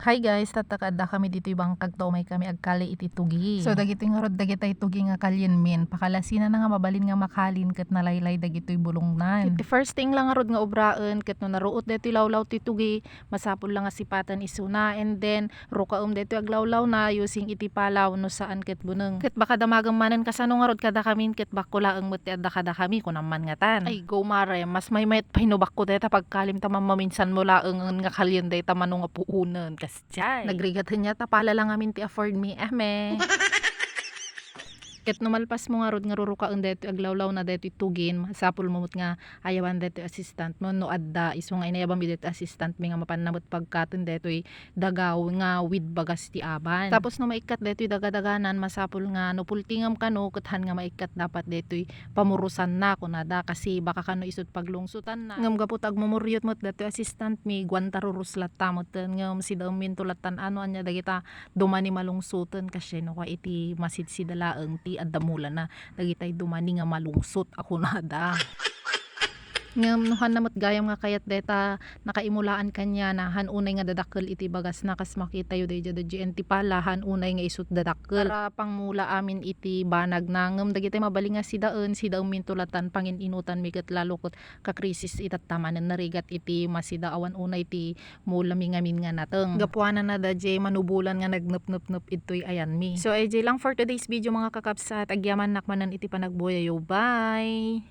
Hi guys, tatakada kami dito ibang kagtomay kami agkali iti tugi. So dagito nga rod dagitay tugi nga kalyen min. Pakalasina na nga mabalin nga makalin ket nalaylay dagitoy bulongnan. Iti first thing lang nga rod nga obraan ket no naruot dito lawlaw ti tugi, masapul lang nga sipatan isuna and then rukaom dito aglawlaw na using iti palaw no saan ket buneng. Ket baka damagam manen kasano nga rod kada kamin ket bakulaeng met ti adda kada kami kunaman nga tan. Ay go mare, mas may met pahinubak ko deta pagkalim ta mamaminsan mo laeng nga kalyen deta mano nga puunen Jai. Nagrigat niya tapala lang amin ti afford me eme. Ket numalpas mo nga rod nga rurukaon deto aglawlaw na deto itugin masapul mo nga ayawan deto assistant mo no adda iso nga inayabang mi deto assistant mi nga mapanamot pagkaton deto dagaw nga with bagas ti aban. Tapos no maikat deto dagadaganan masapul nga no pultingam kano kethan nga maikat dapat deto pamurusan na kunada kasi baka kano isut paglungsutan na. Ngam gapot agmumuryot mo deto assistant mi guantarurus latamot ngam sidaw min tulatan ano anya dagita dumani malungsutan kasi no ka iti masidsidalaeng ti adamula na dagitay dumani nga malungsot ako nada. Ngam nuhan namot gayam nga kayat deta nakaimulaan kanya na hanunay nga dadakkel iti bagas na kas makita yu dayja da GNT pala hanunay nga isut dadakkel para pangmula amin iti banag na ngam dagitay mabaling nga sidaen mintulatan pangin inutan mi ket lalo kot kakrisis itatamanen narigat iti masida awan unay ti mula mi ngamin nga nateng gapuanan na da jay manubulan nga nagnep itoy ayan mi. So ay jay lang for today's video mga kakapsat agyaman nakmanan iti panagbuyayo. Bye.